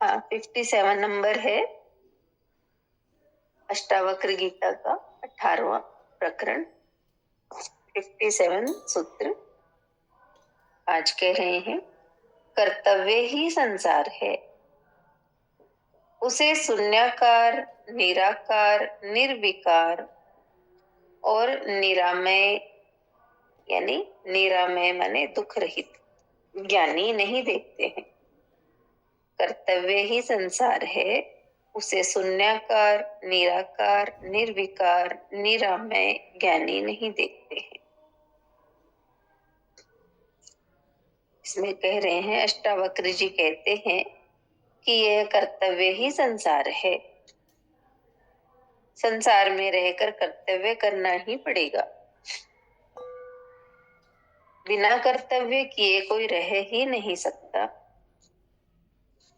हाँ, 57 नंबर है अष्टावक्र गीता का 18वां प्रकरण, 57 सूत्र। आज कह रहे हैं, कर्तव्य ही संसार है, उसे शून्याकार, निराकार, निर्विकार और निरामय, यानी निरामय माने दुख रहित ज्ञानी नहीं देखते हैं। कर्तव्य ही संसार है, उसे शून्याकार, निराकार, निर्विकार, निरामय ज्ञानी नहीं देखते हैं। इसमें कह रहे हैं, अष्टावक्र जी कहते हैं कि यह कर्तव्य ही संसार है। संसार में रहकर कर्तव्य करना ही पड़ेगा। बिना कर्तव्य किए कोई रह ही नहीं सकता।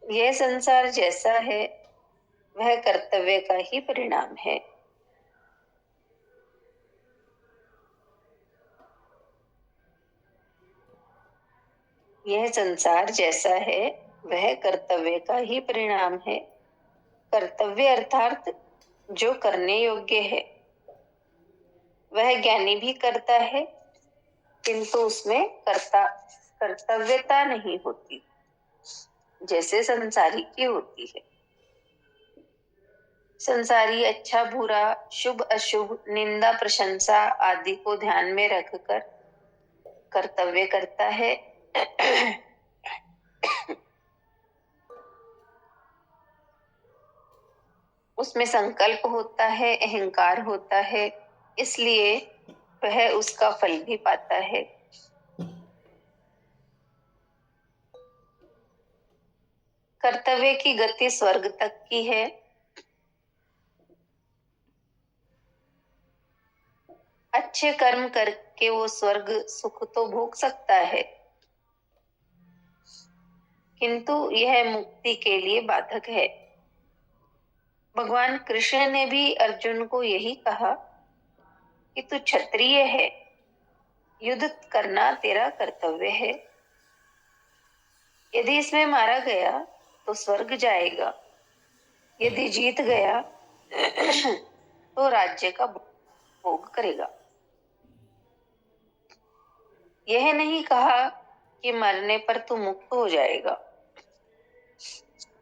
यह संसार जैसा है वह कर्तव्य का ही परिणाम है। यह संसार जैसा है वह कर्तव्य का ही परिणाम है। कर्तव्य अर्थात जो करने योग्य है, वह ज्ञानी भी करता है, किंतु उसमें कर्तव्यता नहीं होती, जैसे संसारी की होती है। संसारी अच्छा बुरा, शुभ अशुभ, निंदा प्रशंसा आदि को ध्यान में रखकर कर्तव्य करता है। उसमें संकल्प होता है, अहंकार होता है, इसलिए वह उसका फल भी पाता है। कर्तव्य की गति स्वर्ग तक की है। अच्छे कर्म करके वो स्वर्ग सुख तो भोग सकता है, किंतु यह मुक्ति के लिए बाधक है। भगवान कृष्ण ने भी अर्जुन को यही कहा कि तू क्षत्रिय है, युद्ध करना तेरा कर्तव्य है। यदि इसमें मारा गया तो स्वर्ग जाएगा, यदि जीत गया तो राज्य का भोग करेगा। यह नहीं कहा कि मरने पर तू मुक्त हो जाएगा।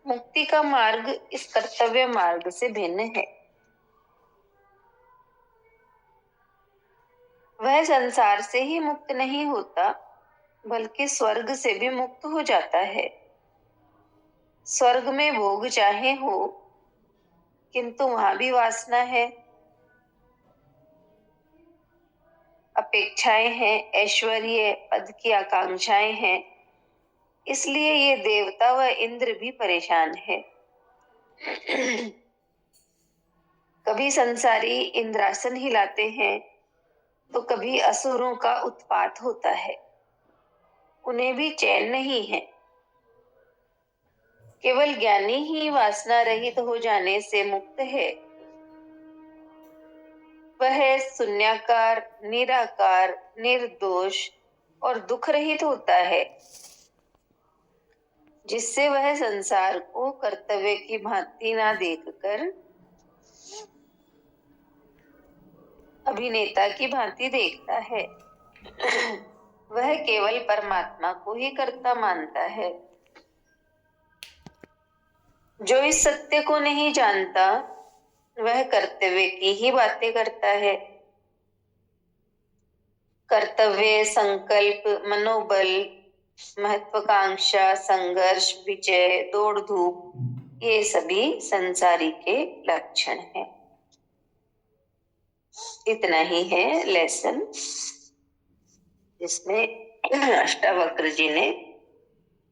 मुक्ति का मार्ग इस कर्तव्य मार्ग से भिन्न है। वह संसार से ही मुक्त नहीं होता, बल्कि स्वर्ग से भी मुक्त हो जाता है। स्वर्ग में भोग चाहे हो, किंतु वहां भी वासना है, अपेक्षाएं हैं, ऐश्वर्य पद की आकांक्षाएं हैं। इसलिए ये देवता व इंद्र भी परेशान है। कभी संसारी इंद्रासन हिलाते हैं तो कभी असुरों का उत्पात होता है। उन्हें भी चैन नहीं है। केवल ज्ञानी ही वासना रहित हो जाने से मुक्त है। वह शून्याकार, निराकार, निर्दोष और दुख रहित होता है, जिससे वह संसार को कर्तव्य की भांति ना देखकर अभिनेता की भांति देखता है। वह केवल परमात्मा को ही कर्ता मानता है। जो इस सत्य को नहीं जानता वह कर्तव्य की ही बातें करता है। कर्तव्य, संकल्प, मनोबल, महत्वाकांक्षा, संघर्ष, विजय, दौड़ धूप, ये सभी संसारी के लक्षण हैं। इतना ही है लेसन, जिसमें अष्टावक्र जी ने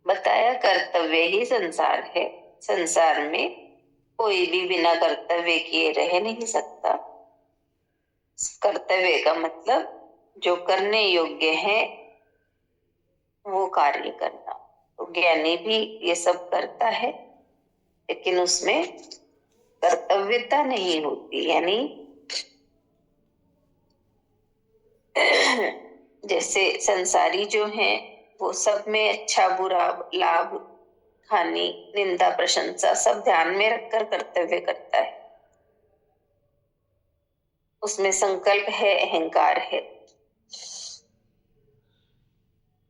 बताया कर्तव्य ही संसार है। संसार में कोई भी बिना कर्तव्य किए रह नहीं सकता। कर्तव्य का मतलब जो करने योग्य है वो कार्य करना। तो ज्ञानी भी ये सब करता है, लेकिन उसमें कर्तव्यता नहीं होती। यानी जैसे संसारी जो हैं वो सब में अच्छा बुरा लाभ हानि, निंदा, प्रशंसा सब ध्यान में रखकर कर्तव्य करता है। उसमें संकल्प है, अहंकार है।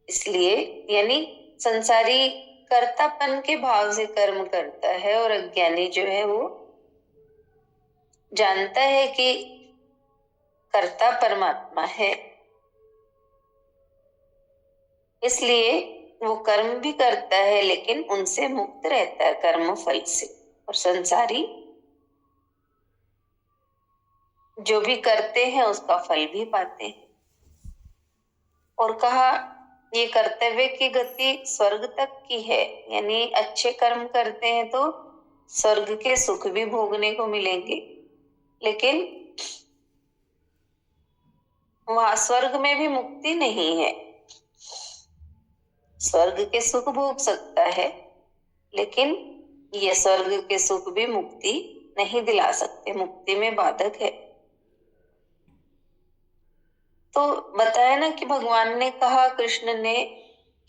इसलिए यानी संसारी कर्तापन के भाव से कर्म करता है, और अज्ञानी जो है वो जानता है कि कर्ता परमात्मा है, इसलिए वो कर्म भी करता है, लेकिन उनसे मुक्त रहता है, कर्म फल से। और संसारी जो भी करते हैं उसका फल भी पाते हैं। और कहा ये कर्तव्य की गति स्वर्ग तक की है, यानी अच्छे कर्म करते हैं तो स्वर्ग के सुख भी भोगने को मिलेंगे, लेकिन वहां स्वर्ग में भी मुक्ति नहीं है। स्वर्ग के सुख भोग सकता है, लेकिन ये स्वर्ग के सुख भी मुक्ति नहीं दिला सकते, मुक्ति में बाधक है। तो बताया ना कि भगवान ने कहा कृष्ण ने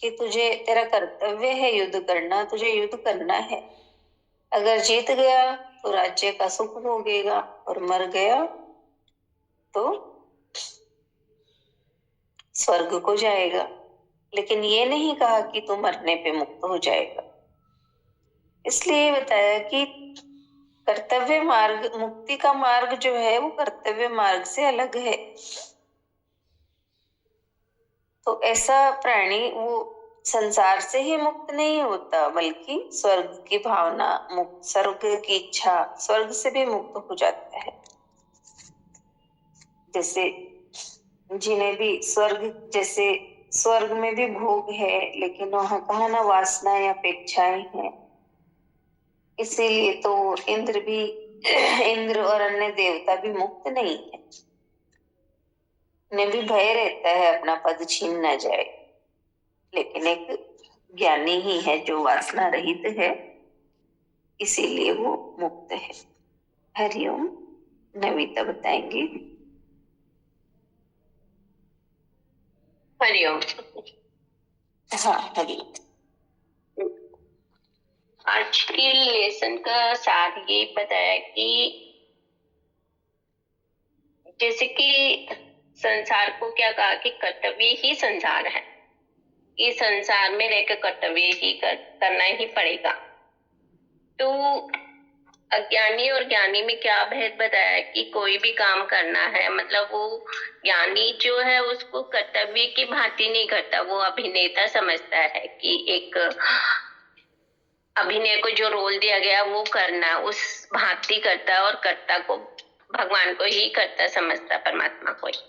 कि तुझे, तेरा कर्तव्य है युद्ध करना, तुझे युद्ध करना है। अगर जीत गया तो राज्य का सुख भोगेगा, और मर गया तो स्वर्ग को जाएगा। लेकिन ये नहीं कहा कि तू मरने पे मुक्त हो जाएगा। इसलिए बताया कि कर्तव्य मार्ग, मुक्ति का मार्ग जो है वो कर्तव्य मार्ग से अलग है। तो ऐसा प्राणी वो संसार से ही मुक्त नहीं होता, बल्कि स्वर्ग की भावना, मुक्त स्वर्ग की इच्छा, स्वर्ग से भी मुक्त हो जाता है। जैसे जिन्हें भी स्वर्ग, जैसे स्वर्ग में भी भोग है, लेकिन वहां कहा ना वासनाएं, अपेक्षाएं हैं, इसीलिए तो इंद्र भी इंद्र और अन्य देवता भी मुक्त नहीं है। उन्हें भी भय रहता है अपना पद छीन न जाए, लेकिन एक ज्ञानी ही है जो वासना रहित है, इसीलिए वो मुक्त है। हरिओम। नविता बताएंगे। हरिओम। हाँ हरिओम। आज के लेसन का सार ये बताया कि जैसे कि संसार को क्या कहा कि कर्तव्य ही संसार है, इस संसार में रहकर कर्तव्य ही करना ही पड़ेगा। तो अज्ञानी और ज्ञानी में क्या भेद बताया कि कोई भी काम करना है, मतलब वो ज्ञानी जो है उसको कर्तव्य की भांति नहीं करता, वो अभिनेता समझता है कि एक अभिनय को जो रोल दिया गया वो करना, उस भांति करता है, और कर्ता को भगवान को ही करता समझता, परमात्मा को ही।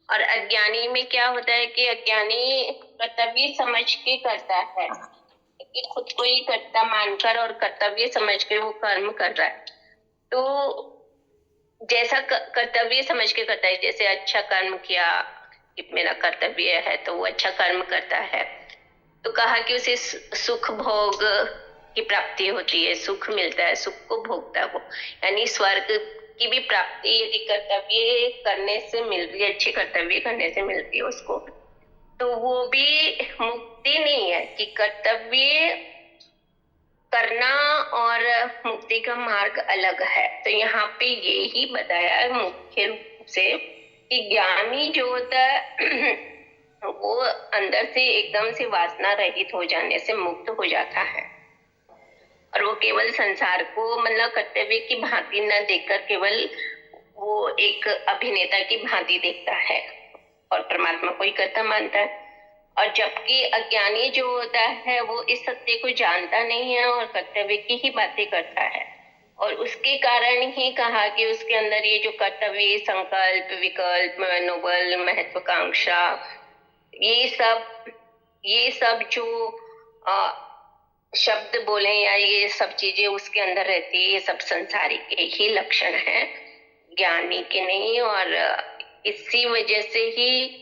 और अज्ञानी में क्या होता है कि अज्ञानी कर्तव्य समझ के करता है, कि खुद को ही कर्ता मानकर और कर्तव्य समझ के वो कर्म कर रहा है। तो जैसा कर्तव्य समझ के करता है, जैसे अच्छा कर्म किया कि मेरा कर्तव्य है, तो वो अच्छा कर्म करता है। तो कहा कि उसे सुख भोग की प्राप्ति होती है, सुख मिलता है, सुख को भोगता है वो, यानी स्वर्ग की भी प्राप्ति यदि कर्तव्य करने से मिल रही है, अच्छे कर्तव्य करने से मिल रही है उसको, तो वो भी मुक्ति नहीं है। कि कर्तव्य करना और मुक्ति का मार्ग अलग है। तो यहाँ पे ये ही बताया है मुख्य रूप से कि ज्ञानी जो होता है वो अंदर से एकदम से वासना रहित हो जाने से मुक्त हो जाता है, और वो केवल संसार को मतलब कर्तव्य की भांति न देखकर केवल वो एक अभिनेता की भांति देखता है और परमात्मा को ही कर्ता मानता है। और जबकि अज्ञानी जो होता है वो इस सत्य को जानता नहीं है और कर्तव्य की ही बातें करता है, और उसके कारण ही कहा कि उसके अंदर ये जो कर्तव्य, संकल्प, विकल्प, मनोबल, महत्वाकांक्षा, ये सब जो शब्द बोले या ये सब चीजें उसके अंदर रहती है, ये सब संसारी के ही लक्षण है, ज्ञानी के नहीं। और इसी वजह से ही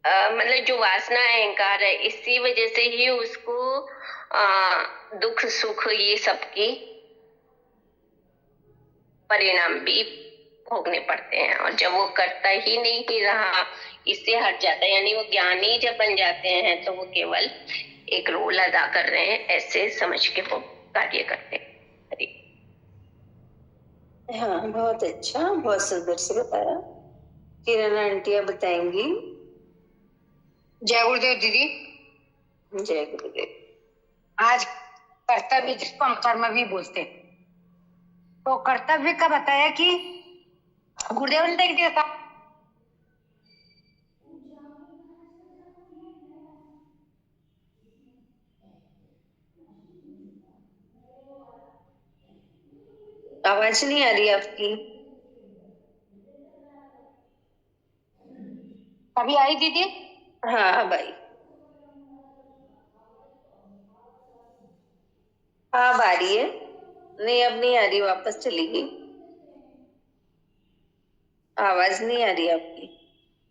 मतलब जो वासना अहंकार है, इसी वजह से ही उसको दुख सुख ये सब की परिणाम भी भोगने पड़ते हैं। और जब वो करता ही नहीं रहा, इससे हट जाता है, यानी वो ज्ञानी जब बन जाते हैं तो वो केवल एक रोल अदा कर रहे हैं, ऐसे समझ के वो कार्य करते हैं। हाँ, बहुत अच्छा, बहुत सुंदर से बताया। किरण आंटिया बताएंगी। जय गुरुदेव दीदी। जय गुरुदेव। आज कर्तव्य, जिसको हम कर्म भी बोलते हैं, तो कर्तव्य का बताया कि गुरुदेव ने देख दिया था। आवाज नहीं आ रही आपकी। अभी आई दीदी? हाँ, अब आई। हाँ, अब आ रही है। नहीं, अब नहीं आ रही, वापस चली गई। आवाज नहीं आ रही आपकी।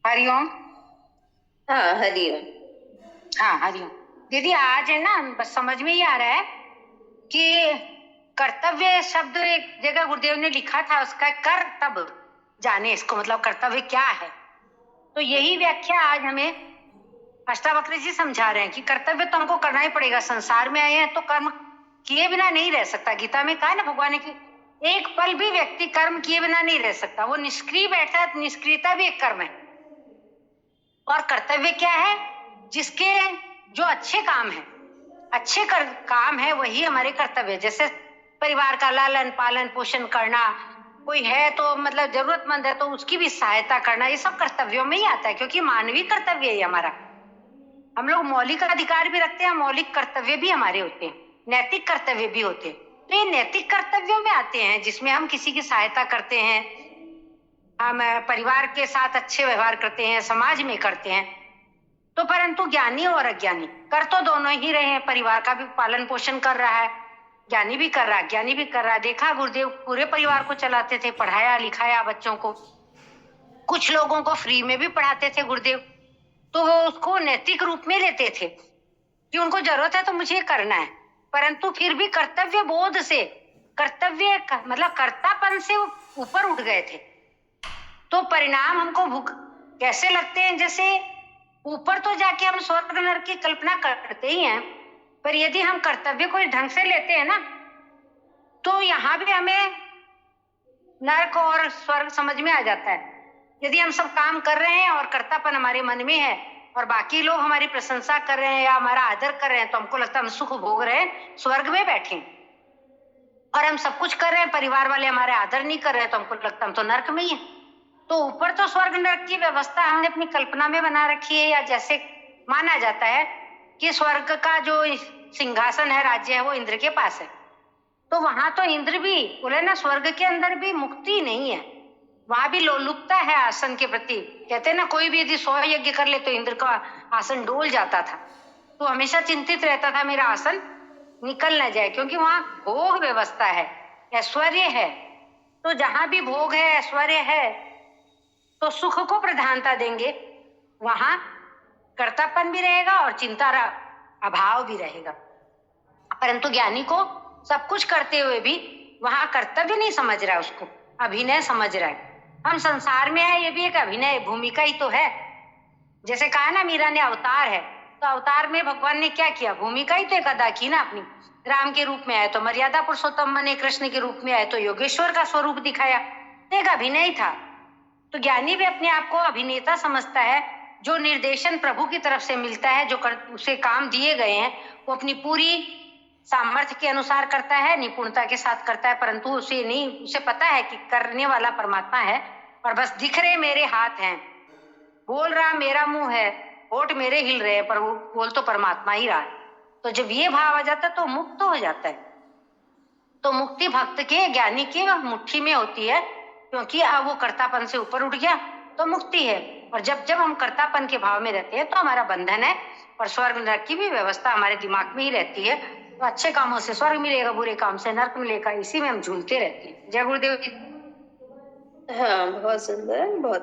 हरिओम। हाँ, हरिओम। हाँ, हरिओम दीदी। आज है ना, बस समझ में ही आ रहा है कि कर्तव्य शब्द एक जगह गुरुदेव ने लिखा था, उसका कर तब जाने, इसको मतलब कर्तव्य क्या है। तो यही व्याख्या आज हमें अष्टावक्र जी समझा रहे हैं कि कर्तव्य तो हमको करना ही पड़ेगा। संसार में आए हैं तो कर्म किए बिना नहीं रह सकता। गीता में कहा ना भगवान ने कि एक पल भी व्यक्ति कर्म किए बिना नहीं रह सकता। वो निष्क्रिय बैठा है, निष्क्रियता भी एक कर्म है। और कर्तव्य क्या है? जिसके जो अच्छे काम है, अच्छे काम है, वही हमारे कर्तव्य। जैसे परिवार का लालन पालन पोषण करना, कोई है तो मतलब जरूरतमंद है तो उसकी भी सहायता करना, ये सब कर्तव्यों में ही आता है, क्योंकि मानवीय कर्तव्य है हमारा। हम लोग मौलिक अधिकार भी रखते हैं, मौलिक कर्तव्य भी हमारे होते हैं, नैतिक कर्तव्य भी होते हैं। तो ये नैतिक कर्तव्यों में आते हैं, जिसमें हम किसी की सहायता करते हैं, हम परिवार के साथ अच्छे व्यवहार करते हैं, समाज में करते हैं। तो परंतु ज्ञानी और अज्ञानी कर तो दोनों ही रहे हैं। परिवार का भी पालन पोषण कर रहा है, ज्ञानी भी कर रहा है, ज्ञानी भी कर रहा है। देखा गुरुदेव पूरे परिवार को चलाते थे, पढ़ाया लिखाया बच्चों को, कुछ लोगों को फ्री में भी पढ़ाते थे गुरुदेव। तो वो उसको नैतिक रूप में लेते थे कि उनको जरूरत है तो मुझे करना है, परंतु फिर भी कर्तव्य बोध से, कर्तव्य मतलब कर्तापन से ऊपर उठ गए थे। तो परिणाम हमको कैसे लगते हैं? जैसे ऊपर तो जाके हम स्वर्ग नरक की कल्पना करते ही हैं, पर यदि हम कर्तव्य को ढंग से लेते हैं ना, तो यहाँ भी हमें नरक और स्वर्ग समझ में आ जाता है। यदि हम सब काम कर रहे हैं और कर्तापन हमारे मन में है और बाकी लोग हमारी प्रशंसा कर रहे हैं या हमारा आदर कर रहे हैं, तो हमको लगता है हम सुख भोग रहे हैं, स्वर्ग में बैठे। और हम सब कुछ कर रहे हैं, परिवार वाले हमारे आदर नहीं कर रहे हैं, तो हमको लगता है हम तो नरक में ही है। तो ऊपर तो स्वर्ग नरक की व्यवस्था हमने अपनी कल्पना में बना रखी है, या जैसे माना जाता है कि स्वर्ग का जो सिंहासन है, राज्य है, वो इंद्र के पास है। तो वहां तो इंद्र भी बोले ना, स्वर्ग के अंदर भी मुक्ति नहीं है, वहां भी लोलुपता है आसन के प्रति। कहते हैं ना, कोई भी यदि 100 यज्ञ कर ले तो इंद्र का आसन डोल जाता था। तो हमेशा चिंतित रहता था मेरा आसन निकल न जाए, क्योंकि वहां भोग व्यवस्था है, ऐश्वर्य है। तो जहां भी भोग है, ऐश्वर्य है, तो सुख को प्रधानता देंगे, वहां कर्तापन भी रहेगा और चिंता अभाव भी रहेगा। परंतु ज्ञानी को सब कुछ करते हुए भी वहां कर्तव्य नहीं समझ रहा है, उसको अभिनय समझ रहा है। हम संसार में है, ये भी एक अभिनय भूमिका ही तो है। जैसे कहा ना, मीरा ने अवतार है, तो अवतार में भगवान ने क्या किया? भूमिका ही तो एक अदा की ना अपनी। राम के रूप में आए तो मर्यादा पुरुषोत्तम बने, कृष्ण के रूप में आए तो योगेश्वर का स्वरूप दिखाया, तो एक अभिनय था। तो ज्ञानी भी अपने आप को अभिनेता समझता है। जो निर्देशन प्रभु की तरफ से मिलता है, जो उसे काम दिए गए हैं, वो अपनी पूरी सामर्थ्य के अनुसार करता है, निपुणता के साथ करता है। परंतु उसे पता है कि करने वाला परमात्मा है, और बस दिख रहे मेरे हाथ हैं, बोल रहा मेरा मुंह है, होठ मेरे हिल रहे हैं, पर वो बोल तो परमात्मा ही रहा है। तो जब ये भाव आ जाता है तो मुक्त हो जाता है। तो मुक्ति भक्त के, ज्ञानी की मुट्ठी में होती है, क्योंकि अब वो कर्तापन से ऊपर उठ गया तो मुक्ति है। और जब जब हम कर्तापन के भाव में रहते हैं तो हमारा बंधन है, और स्वर्ग नरक की भी व्यवस्था हमारे दिमाग में ही रहती है। तो अच्छे कामों से स्वर्ग मिलेगा, बुरे काम से नरक मिलेगा, इसी में हम झूलते रहते हैं। जय गुरुदेव। हाँ, बहुत सुंदर, बहुत